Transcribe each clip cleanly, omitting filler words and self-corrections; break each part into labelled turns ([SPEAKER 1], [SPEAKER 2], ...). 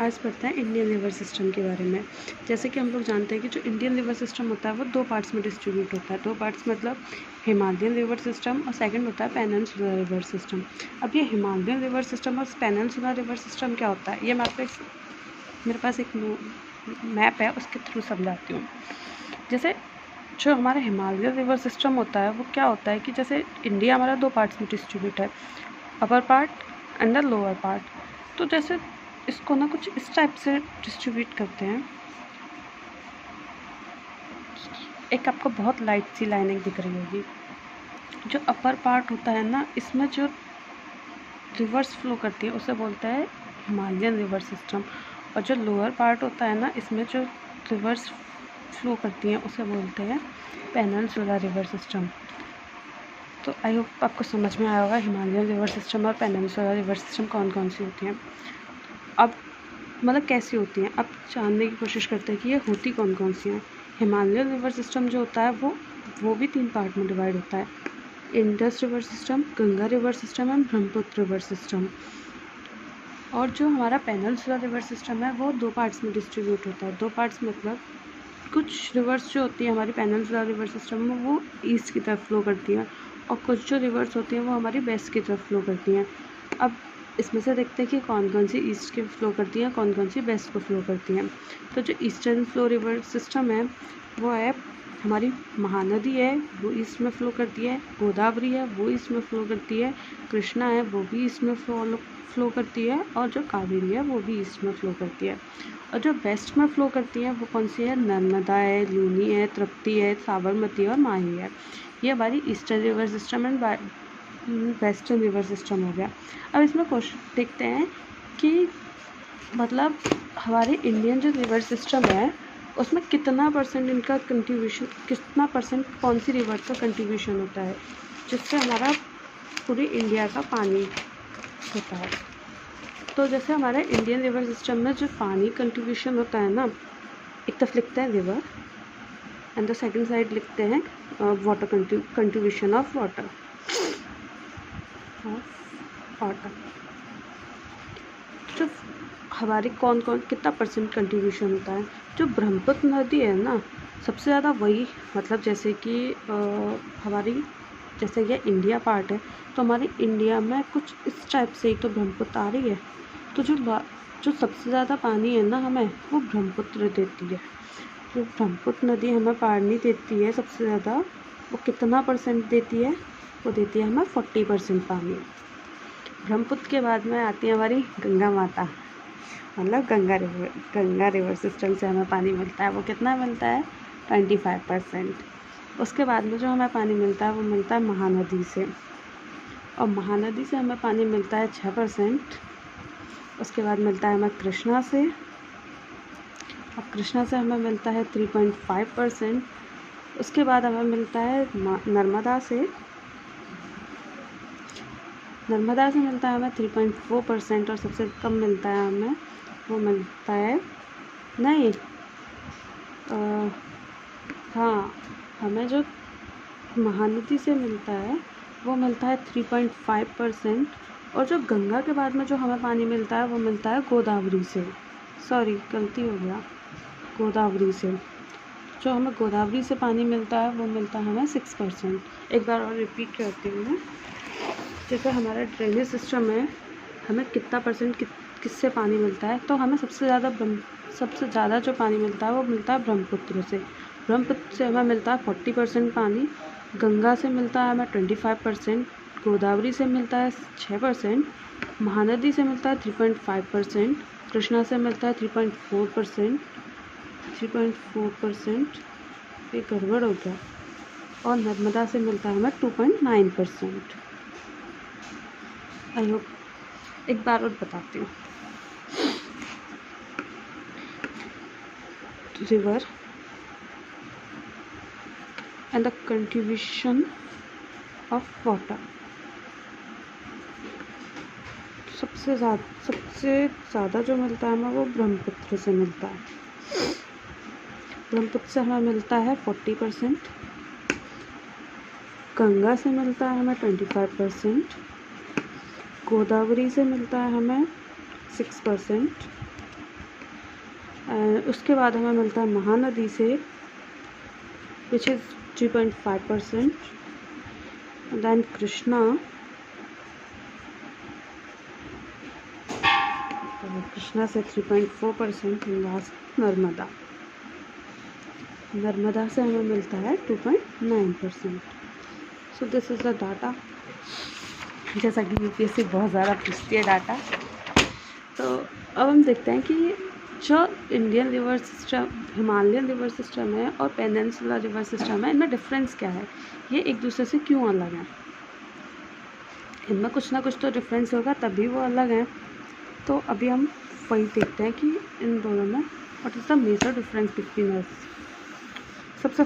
[SPEAKER 1] आज पढ़ते हैं इंडियन रिवर सिस्टम के बारे में। जैसे कि हम लोग जानते हैं कि जो इंडियन रिवर सिस्टम होता है वो दो पार्ट्स में डिस्ट्रीब्यूट होता है। दो पार्ट्स मतलब हिमालयन रिवर सिस्टम और सेकंड होता है पेनिनसुलर रिवर सिस्टम। अब ये हिमालयन रिवर सिस्टम और पेनिनसुलर रिवर सिस्टम क्या होता है, ये मैं आपको मेरे पास एक मैप है, उसके थ्रू समझाती हूँ। जैसे जो हमारा हिमालयन रिवर सिस्टम होता है वो क्या होता है कि जैसे इंडिया हमारा दो पार्ट्स में डिस्ट्रीब्यूट है, upper part and the lower part. तो जैसे इसको ना कुछ इस टाइप से डिस्ट्रीब्यूट करते हैं। एक आपको बहुत लाइट सी लाइनिंग दिख रही होगी। जो अपर पार्ट होता है ना, इसमें जो रिवर्स फ्लो करती है उसे बोलते हैं हिमालयन रिवर सिस्टम, और जो लोअर पार्ट होता है ना, इसमें जो रिवर्स फ्लो करती हैं उसे बोलते हैं पेनिनसुलर रिवर सिस्टम। तो आई होप आपको समझ में आया होगा हिमालयन रिवर सिस्टम और पेनिनसुलर रिवर सिस्टम कौन कौन सी होती हैं। अब मतलब कैसी होती हैं, अब जानने की कोशिश करते हैं कि ये होती कौन कौन सी हैं। हिमालयन रिवर सिस्टम जो होता है वो भी तीन पार्ट में डिवाइड होता है, Indus river system, Ganga river system and Brahmaputra river system. और जो हमारा पेनिनसुलर रिवर सिस्टम है वो दो पार्ट्स में डिस्ट्रीब्यूट होता है। दो पार्ट्स मतलब कुछ रिवर्स जो होती है हमारी पेनिनसुलर रिवर सिस्टम में वो ईस्ट की तरफ फ्लो करती हैं, और कुछ जो रिवर्स होती हैं वो हमारी वेस्ट की तरफ फ्लो करती हैं। अब इसमें से देखते हैं कि कौन कौन सी ईस्ट की फ्लो करती हैं, कौन कौन सी वेस्ट को फ्लो करती हैं। तो जो ईस्टर्न फ्लो रिवर सिस्टम है वो है हमारी महानदी है, वो ईस्ट में फ्लो करती है, गोदावरी है वो ईस्ट में फ्लो करती है, कृष्णा है वो भी ईस्ट में फ्लो करती है, और जो कावेरी है वो भी ईस्ट में फ्लो करती है। और जो वेस्ट में फ्लो करती है वो कौन सी है, नर्मदा है, लूनी है, तृप्ति है, साबरमती और माही है। ये हमारी eastern river system and western river system हो गया। अब इसमें क्वेश्चन देखते हैं कि मतलब हमारे इंडियन जो रिवर सिस्टम है उसमें कितना परसेंट इनका कंट्रीब्यूशन, कितना परसेंट कौन सी रिवर का कंट्रीब्यूशन होता है जिससे हमारा पूरे इंडिया का पानी होता है। तो जैसे हमारे इंडियन रिवर सिस्टम में जो पानी कंट्रीब्यूशन होता है ना, एक तरफ लिखते हैं river and the second side लिखते हैं वाटर कंट्रीब्यूशन ऑफ वाटर। जो हमारी कौन कितना परसेंट कंट्रीब्यूशन होता है, जो ब्रह्मपुत्र नदी है ना सबसे ज़्यादा वही, मतलब जैसे कि हमारी जैसे ये इंडिया पार्ट है तो हमारी इंडिया में कुछ इस टाइप से ही तो ब्रह्मपुत्र आ रही है। तो जो सबसे ज़्यादा पानी है ना हमें वो ब्रह्मपुत्र देती है। जो ब्रह्मपुत्र नदी हमें पानी देती है सबसे ज़्यादा, वो कितना परसेंट देती है, वो देती है हमें 40% पानी। ब्रह्मपुत्र के बाद में आती है हमारी गंगा माता, मतलब गंगा रिवर सिस्टम से हमें पानी मिलता है। वो कितना मिलता है, 25%। उसके बाद में जो हमें पानी मिलता है वो मिलता है महानदी से, और महानदी से हमें पानी मिलता है 6%। उसके बाद मिलता है हमें कृष्णा से, और कृष्णा से हमें मिलता है 3.5%। उसके बाद हमें मिलता है नर्मदा से मिलता है हमें 3.4%, और सबसे कम मिलता है हमें वो मिलता है हमें जो महानदी से मिलता है वो मिलता है 3.5%। और जो गंगा के बाद में जो हमें पानी मिलता है वो मिलता है गोदावरी से, सॉरी गलती हो गया, गोदावरी से। जो हमें गोदावरी से पानी मिलता है वो मिलता है हमें 6%। एक बार और रिपीट करती हूँ मैं। जैसे हमारा ड्रेनेज सिस्टम है, हमें कितना परसेंट किससे पानी मिलता है, तो हमें सबसे ज़्यादा जो पानी मिलता है वो मिलता है ब्रह्मपुत्र से। ब्रह्मपुत्र से हमें मिलता है 40% पानी, गंगा से मिलता है हमें 25%, गोदावरी से मिलता है 6%, महानदी से मिलता है 3.5%, कृष्णा से मिलता है 3.4%, ये गड़बड़ हो गया, और नर्मदा से मिलता है हमें 2.9%। आई होप एक बार और बताती हूँ। River and the contribution of water. सबसे ज़्यादा जो मिलता है हमें वो ब्रह्मपुत्र से मिलता है। ब्रह्मपुत्र से हमें मिलता है 40%, गंगा से मिलता है हमें 25%, गोदावरी से मिलता है हमें 6%, उसके बाद हमें मिलता है महानदी से which is 3.5%, than Krishna, Krishna से 3.4%, लास्ट नर्मदा। नर्मदा से हमें मिलता है 2.9%। So this is the data. जैसा कि यूपीएससी बहुत ज़्यादा पूछती है डाटा, तो अब हम देखते हैं कि जो Indian river system, Himalayan river system है और पेनिनसुलर रिवर सिस्टम है, इनमें डिफरेंस क्या है, ये एक दूसरे से क्यों अलग हैं। इनमें कुछ ना कुछ तो डिफरेंस होगा तभी वो अलग हैं। तो अभी हम वही देखते हैं कि इन दोनों में what is the major difference between us. सबसे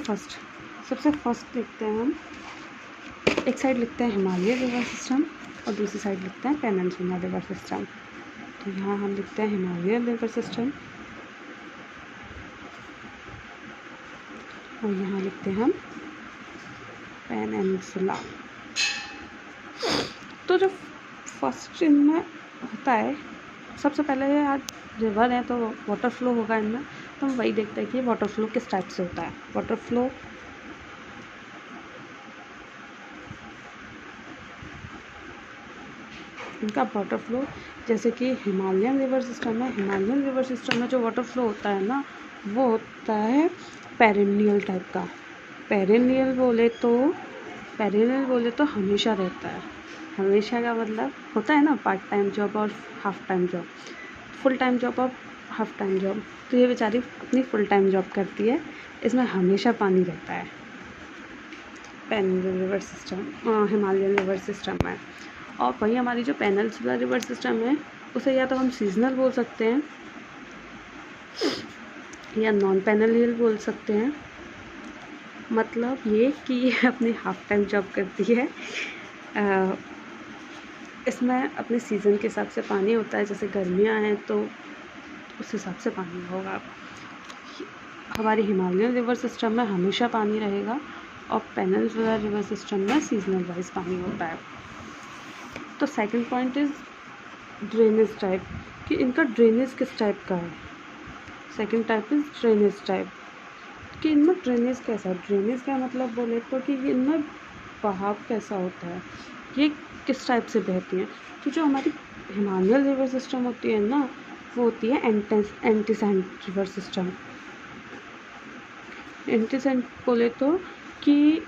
[SPEAKER 1] फर्स्ट देखते हैं हम, एक साइड लिखते हैं हिमालयन रिवर सिस्टम और दूसरी साइड लिखते हैं पेनिनसुलर रिवर सिस्टम। तो यहाँ हम लिखते हैं हिमालयन रिवर सिस्टम और यहाँ लिखते हैं हम पेनिनसुला। तो जो फर्स्ट इनमें होता है, सबसे पहले यार रिवर है तो वाटर फ्लो होगा इनमें, तो हम वही देखते हैं कि वाटर फ्लो किस टाइप से होता है। वाटर फ्लो इनका वाटर फ्लो, जैसे कि हिमालयन रिवर सिस्टम है, हिमालयन रिवर सिस्टम में जो वाटर फ्लो होता है ना, वो होता है पेरेनियल टाइप का। पेरेनियल बोले तो हमेशा रहता है। हमेशा का मतलब होता है ना पार्ट टाइम जॉब और half time job, full time job और हाफ टाइम जॉब। तो ये बेचारी अपनी फुल टाइम जॉब करती है, इसमें हमेशा पानी रहता है peninsular river system, Himalayan river system में। और वहीं हमारी जो पेनिनसुलर रिवर सिस्टम है, उसे या तो हम सीजनल बोल सकते हैं या नॉन पेनिनसुलर बोल सकते हैं। मतलब ये कि ये अपनी हाफ टाइम जॉब करती है। इसमें अपने सीज़न के हिसाब से पानी होता है, जैसे गर्मियाँ हैं तो उस हिसाब से पानी होगा। हमारी हिमालयन रिवर सिस्टम में हमेशा पानी रहेगा और पेनिनसुलर रिवर सिस्टम में सीजनल वाइज पानी होता है। तो second point is drainage type, कि इनका ड्रेनेज किस टाइप का है। Second type is drainage type, कि इनमें ड्रेनेज कैसा है। ड्रेनेज का मतलब बोले तो कि इनमें बहाव कैसा होता है, ये किस टाइप से बहती हैं। तो जो हमारी हिमालयन रिवर सिस्टम होती है ना, वो होती है एंटीसेंट रिवर सिस्टम। एंटीसेंट बोले तो कि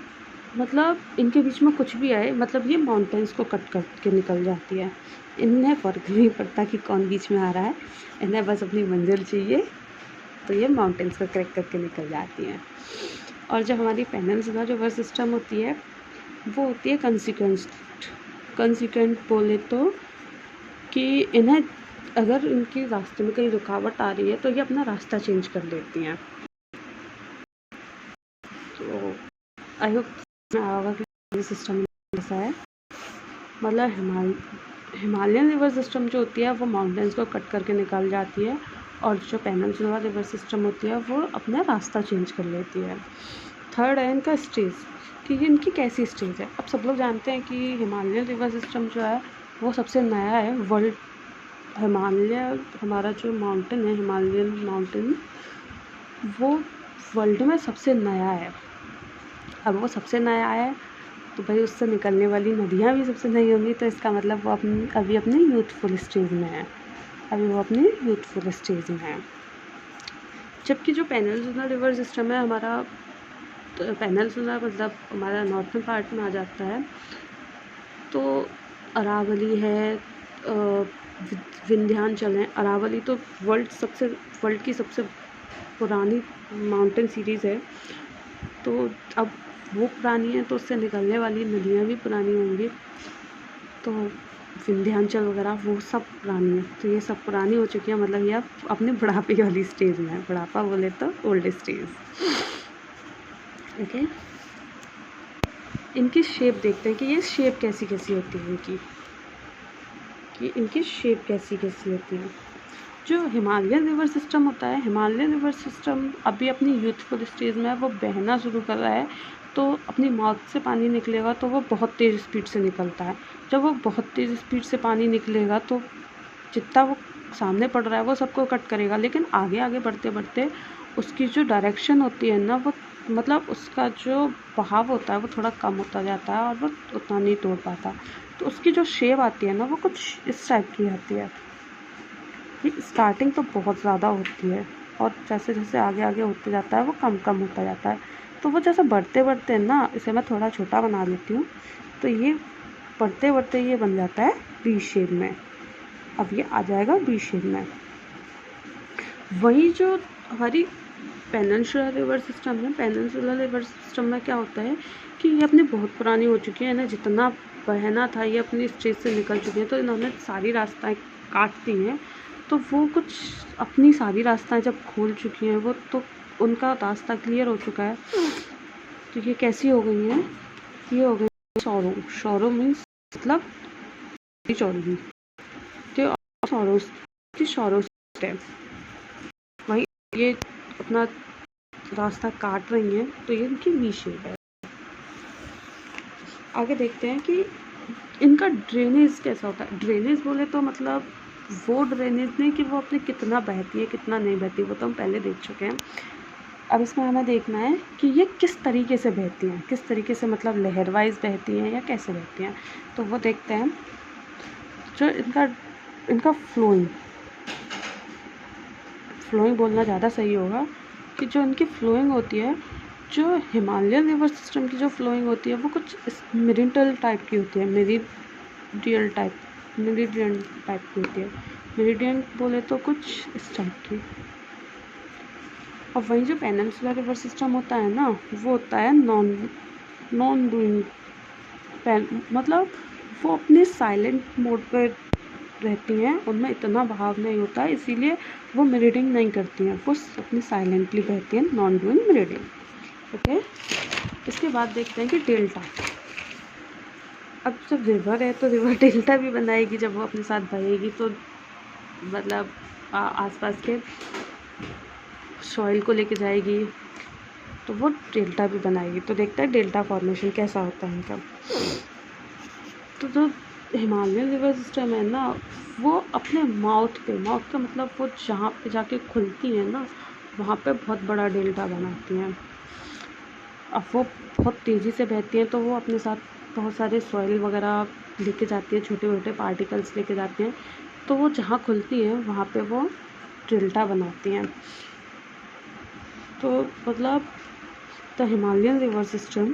[SPEAKER 1] मतलब इनके बीच में कुछ भी आए, मतलब ये माउंटेन्स को कट करके निकल जाती है। इन्हें फ़र्क नहीं पड़ता कि कौन बीच में आ रहा है, इन्हें बस अपनी मंजिल चाहिए, तो ये माउंटेन्स को क्रैक करके निकल जाती हैं। और जो हमारी पेनिनसुलर रिवर सिस्टम होती है, वो होती है कंसिक्वेंट बोले तो कि इन्हें अगर इनके रास्ते में कहीं रुकावट आ रही है तो ये अपना रास्ता चेंज कर लेती हैं। तो आई होप सिस्टम ऐसा है। मतलब हिमालयन रिवर सिस्टम जो होती है वो माउंटेन्स को कट करके निकल जाती है, और जो पेनिनसुलर रिवर सिस्टम होती है वो अपना रास्ता चेंज कर लेती है। थर्ड है इनका स्टेज, कि इनकी कैसी स्टेज है। अब सब लोग जानते हैं कि हिमालयन रिवर सिस्टम जो है वो सबसे नया है वर्ल्ड। हिमालय हमारा जो माउंटेन है, हिमालयन माउंटेन, वो वर्ल्ड में सबसे नया है। अब वो सबसे नया है तो भाई उससे निकलने वाली नदियाँ भी सबसे नई होंगी, तो इसका मतलब वो अभी अपने यूथफुल स्टेज में है, जबकि जो पेनिनसुलर रिवर सिस्टम है हमारा, तो पेनिनसुलर मतलब हमारा नॉर्थन पार्ट में आ जाता है। तो अरावली है, विंध्याचल है। अरावली तो वर्ल्ड की सबसे पुरानी माउंटेन सीरीज़ है, तो अब वो पुरानी है तो उससे निकलने वाली नदियाँ भी पुरानी होंगी। तो विंध्याचल वगैरह वो सब पुरानी है, तो ये सब पुरानी हो चुकी है, मतलब ये अब अपने बुढ़ापे वाली स्टेज में है। बुढ़ापा बोले तो ओल्ड स्टेज। ओके, इनकी शेप देखते हैं कि ये शेप कैसी कैसी होती है इनकी शेप कैसी कैसी होती है। जो हिमालयन रिवर सिस्टम होता है, हिमालयन रिवर सिस्टम अभी अपनी यूथफुल स्टेज में है, वो बहना शुरू कर रहा है। तो अपनी माउथ से पानी निकलेगा तो वो बहुत तेज़ स्पीड से निकलता है। जब वो बहुत तेज़ स्पीड से पानी निकलेगा तो जितना वो सामने पड़ रहा है वो सबको कट करेगा, लेकिन आगे आगे बढ़ते बढ़ते उसकी जो डायरेक्शन होती है ना, वो मतलब उसका जो बहाव होता है वो थोड़ा कम होता जाता है और वो उतना नहीं तोड़ पाता। तो उसकी जो शेप आती है ना वो कुछ इस टाइप की आती है। स्टार्टिंग तो बहुत ज़्यादा होती है और जैसे जैसे आगे आगे होते जाता है वो कम कम होता जाता है। तो वो जैसे बढ़ते बढ़ते ना, इसे मैं थोड़ा छोटा बना लेती हूँ, तो ये बढ़ते बढ़ते ये बन जाता है वी शेप में। अब ये आ जाएगा वी शेप में। वही जो हमारी पेनिनसुलर रिवर सिस्टम है, पेनिनसुलर रिवर सिस्टम में क्या होता है कि ये अपनी बहुत पुरानी हो चुकी है ना, जितना बहना था ये अपनी स्टेज से निकल चुकी है, तो इन्होंने सारी रास्ताएं काट दी हैं। तो वो कुछ अपनी सारी रास्ताएं जब खोल चुकी हैं वो, तो उनका रास्ता क्लियर हो चुका है। तो ये कैसी हो गई हैं, ये हो गई सौरो। सौरो मीन्स मतलब चौड़ी, तो सौरो की सौरो है। वही ये अपना रास्ता काट रही हैं, तो ये इनकी वी शेप है। आगे देखते हैं कि इनका ड्रेनेज कैसा होता है। ड्रेनेज बोले तो मतलब वो ड्रेनेज नहीं कि वो अपने कितना बहती है कितना नहीं बहती, वो तो हम पहले देख चुके हैं। अब इसमें हमें देखना है कि ये किस तरीके से बहती हैं, किस तरीके से मतलब लहर वाइज बहती हैं या कैसे बहती हैं। तो वो देखते हैं। जो इनका फ्लोइंग बोलना ज़्यादा सही होगा कि जो इनकी फ्लोइंग होती है, जो हिमालयन रिवर सिस्टम की जो फ्लोइंग होती है वो कुछ मेरिडियन टाइप की होती है। मेरिडियन टाइप की होती है। मेरिडियन बोले तो कुछ इस टाइप की। और वही जो पेनिनसुलर रिवर सिस्टम होता है ना, वो होता है नॉन डूइंग, मतलब वो अपने साइलेंट मोड पर रहती हैं, उनमें इतना बहाव नहीं होता है, इसीलिए वो मेरिडिंग नहीं करती हैं, वो अपनी साइलेंटली बहती हैं, नॉन डूइंग मेरिडिंग। ओके, इसके बाद देखते हैं कि डेल्टा। अब जब रिवर है तो रिवर डेल्टा भी बनाएगी, जब वो अपने साथ बहेगी तो मतलब आसपास के सॉइल को लेके जाएगी, तो वो डेल्टा भी बनाएगी। तो देखते हैं डेल्टा फॉर्मेशन कैसा होता है इनका। तो जो हिमालयन रिवर सिस्टम है ना, वो अपने माउथ का मतलब वो जहाँ पे जाके खुलती है ना, वहाँ पे बहुत बड़ा डेल्टा बनाती हैं। अब वो बहुत तेज़ी से बहती हैं, तो वो अपने साथ बहुत सारे सॉइल वगैरह लेके जाती है, छोटे छोटे पार्टिकल्स लेके जाती हैं। तो वो जहाँ खुलती हैं वहाँ पे वो डेल्टा बनाती हैं। तो मतलब the Himalayan river system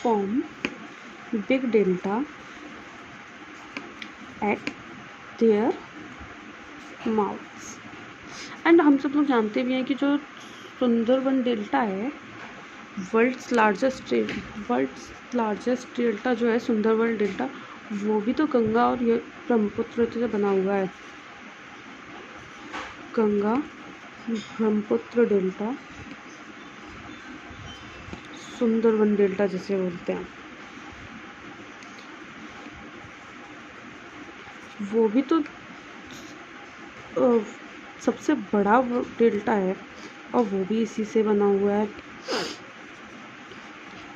[SPEAKER 1] form big delta at their mouths। And हम सब लोग जानते भी हैं कि जो सुंदरबन डेल्टा है, वर्ल्ड्स लार्जेस्ट डेल्टा जो है सुंदरबन डेल्टा, वो भी तो गंगा और ये ब्रह्मपुत्र से बना हुआ है। गंगा ब्रह्मपुत्र डेल्टा, सुंदरबन डेल्टा जिसे बोलते हैं, वो भी तो सबसे बड़ा डेल्टा है और वो भी इसी से बना हुआ है।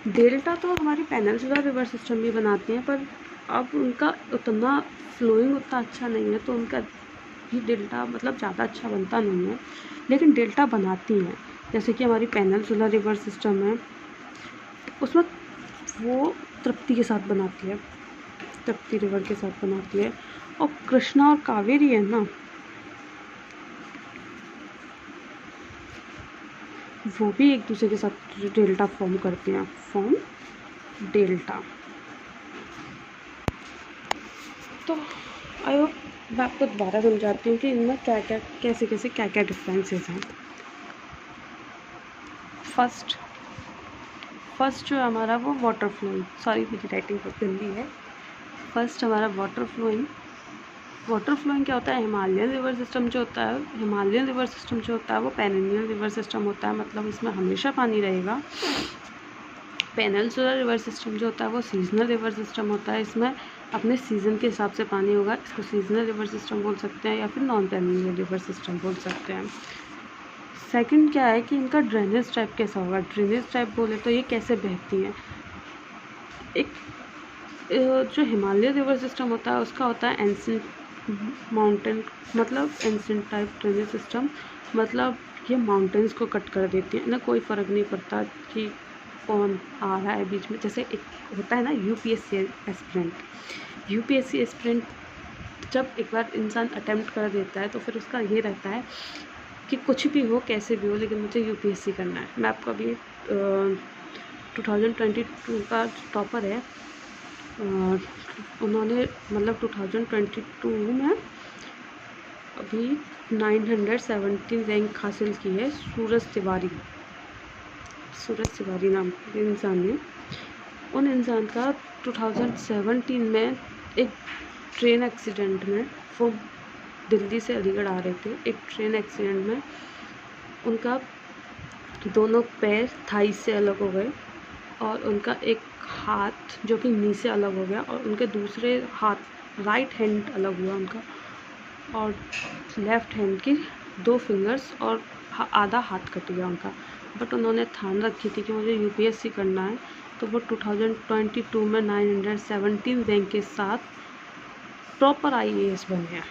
[SPEAKER 1] डेल्टा तो हमारी पेनिनसुलर रिवर सिस्टम भी बनाते हैं, पर अब उनका उतना फ्लोइंग उतना अच्छा नहीं है, तो उनका भी डेल्टा मतलब ज़्यादा अच्छा बनता नहीं है, लेकिन डेल्टा बनाती हैं। जैसे कि हमारी पेनिनसुलर रिवर सिस्टम है, उसमें वो तृप्ति के साथ बनाती है, तृप्ति रिवर के साथ बनाती है। और कृष्णा और कावेरी है ना, वो भी एक दूसरे के साथ डेल्टा फॉर्म करते हैं, फॉर्म डेल्टा। तो आई होप मैं आपको दोबारा समझाती हूँ कि इनमें क्या क्या कैसे डिफरेंसेस हैं। फर्स्ट जो हमारा वो वाटर फ्लोइंग, सॉरी मेरी राइटिंग बहुत गंदी है। फर्स्ट हमारा वाटर फ्लोइंग क्या होता है। हिमालयन रिवर सिस्टम जो होता है वो पेनिनियल रिवर सिस्टम होता है, मतलब इसमें हमेशा पानी रहेगा। पेनिनसुलर रिवर सिस्टम जो होता है वो सीजनल रिवर सिस्टम होता है, इसमें अपने सीज़न के हिसाब से पानी होगा। इसको सीजनल रिवर सिस्टम बोल सकते हैं या फिर नॉन पेनिनियल रिवर सिस्टम बोल सकते हैं। सेकंड क्या है कि इनका ड्रेनेज टाइप कैसा होगा। ड्रेनेज टाइप बोले तो ये कैसे बहती हैं। जो हिमालय रिवर सिस्टम होता है उसका होता है एंशिएंट माउंटेन, मतलब एंशिएंट टाइप ड्रेनेज सिस्टम, मतलब ये माउंटेन्स को कट कर देती है ना, कोई फ़र्क नहीं पड़ता कि कौन आ रहा है बीच में। जैसे एक होता है ना यूपीएससी एस्पिरेंट, यूपीएससी एस्पिरेंट जब एक बार इंसान अटेम्प्ट कर देता है तो फिर उसका ये रहता है कि कुछ भी हो कैसे भी हो लेकिन मुझे यूपीएससी करना है। मैं आपको अभी 2022 का टॉपर है, उन्होंने मतलब 2022 में अभी 917 रैंक हासिल की है, सूरज तिवारी नाम के इंसान ने। उन इंसान का 2017 में एक ट्रेन एक्सीडेंट में, वो दिल्ली से अलीगढ़ आ रहे थे, एक ट्रेन एक्सीडेंट में उनका दोनों पैर थाई से अलग हो गए और उनका एक हाथ जो कि नी से अलग हो गया और उनके दूसरे हाथ राइट हैंड अलग हुआ उनका, और लेफ़्ट हैंड की 2 फिंगर्स और आधा हाथ कट गया उनका। बट उन्होंने ठान रखी थी कि मुझे यूपीएससी करना है, तो वो 2022 में 917 रैंक के साथ प्रॉपर आईएएस बन गया।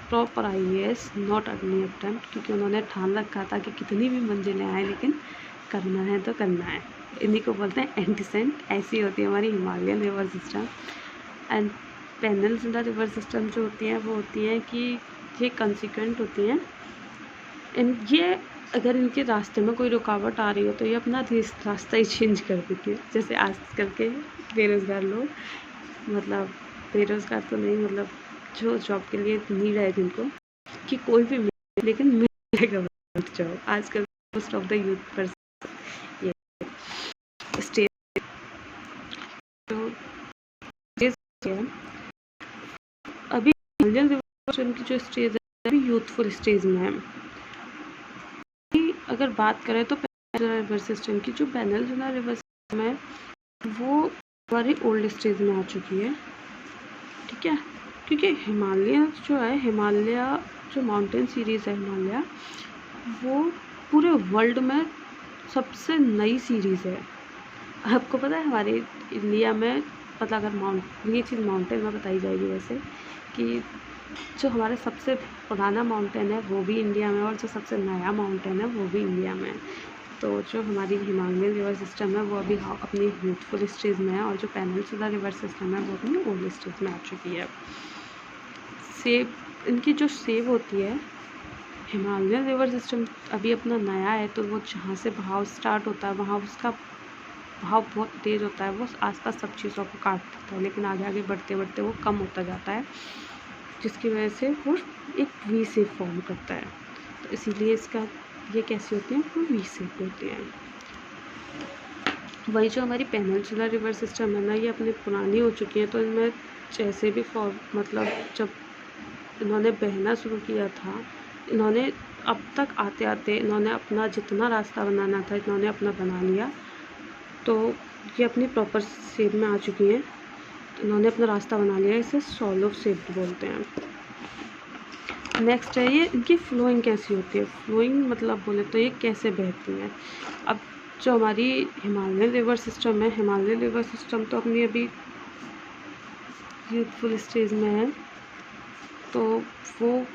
[SPEAKER 1] Proper IAS, not early attempt, क्योंकि उन्होंने ठान रखा था कि कितनी भी मंजिलें आए लेकिन करना है तो करना है। इन्हीं को बोलते हैं एंटीसेंट। ऐसी होती है हमारी Himalayan river system. And peninsular river system जो होती हैं वो होती हैं कि ये कंसिक्वेंट होती हैं। ये अगर इनके रास्ते में कोई रुकावट आ रही हो तो ये अपना रास्ता ही चेंज कर देती है। जैसे आजकल के बेरोज़गार लोग, मतलब बेरोज़गार तो नहीं, मतलब जो जॉब के लिए नीड है जिनको कि कोई भी मिले लेकिन मिले गवर्नमेंट जॉब, आजकल मोस्ट ऑफ द यूथ पर ये स्टेज अभी हिमालयन रिवर की जो स्टेज है अभी यूथफुल स्टेज में है। अगर बात करें तो पेनिनसुलर रिवर सिस्टम की, जो पेनिनसुलर रिवर सिस्टम है वो हमारी ओल्ड स्टेज में आ चुकी है, ठीक है। क्योंकि हिमालय जो है, हिमालय जो माउंटेन सीरीज़ है हिमालय, वो पूरे वर्ल्ड में सबसे नई सीरीज़ है। आपको पता है हमारे इंडिया में, मतलब अगर ये चीज़ माउंटेन में बताई जाएगी वैसे, कि जो हमारे सबसे पुराना माउंटेन है वो भी इंडिया में और जो सबसे नया माउंटेन है वो भी इंडिया में है। तो जो हमारी हिमालयन रिवर सिस्टम है वो अभी अपनी यूथफुल स्टेज में है और जो पेनिनसुलर रिवर सिस्टम है वो अपनी ओल्ड स्टेज में आ चुकी है। सेब, इनकी जो सेब होती है, हिमालयन रिवर सिस्टम अभी अपना नया है, तो वो जहाँ से बहाव स्टार्ट होता है वहाँ उसका बहाव बहुत तेज़ होता है, वो आसपास सब चीज़ों को काट देता है, लेकिन आगे आगे बढ़ते बढ़ते वो कम होता जाता है, जिसकी वजह से वो एक वी शेप फॉर्म करता है। तो इसीलिए इसका ये कैसी होती हैं, वो वी शेप होती हैं। वही जो हमारी पेनिनसुलर रिवर सिस्टम है ना, ये अपनी पुरानी हो चुकी है, तो इनमें जैसे भी मतलब जब इन्होंने बहना शुरू किया था, इन्होंने अब तक आते आते इन्होंने अपना जितना रास्ता बनाना था इन्होंने अपना बना लिया, तो ये अपनी प्रॉपर शेप में आ चुकी हैं। इन्होंने अपना रास्ता बना लिया, इसे सॉलो शेप बोलते हैं। नेक्स्ट है ये इनकी फ्लोइंग कैसी होती है। फ्लोइंग मतलब बोले तो ये कैसे बहती हैं। अब जो हमारी हिमालयन रिवर सिस्टम है, हिमालयन रिवर सिस्टम तो अपनी अभी यूथफुल स्टेज में है, तो वो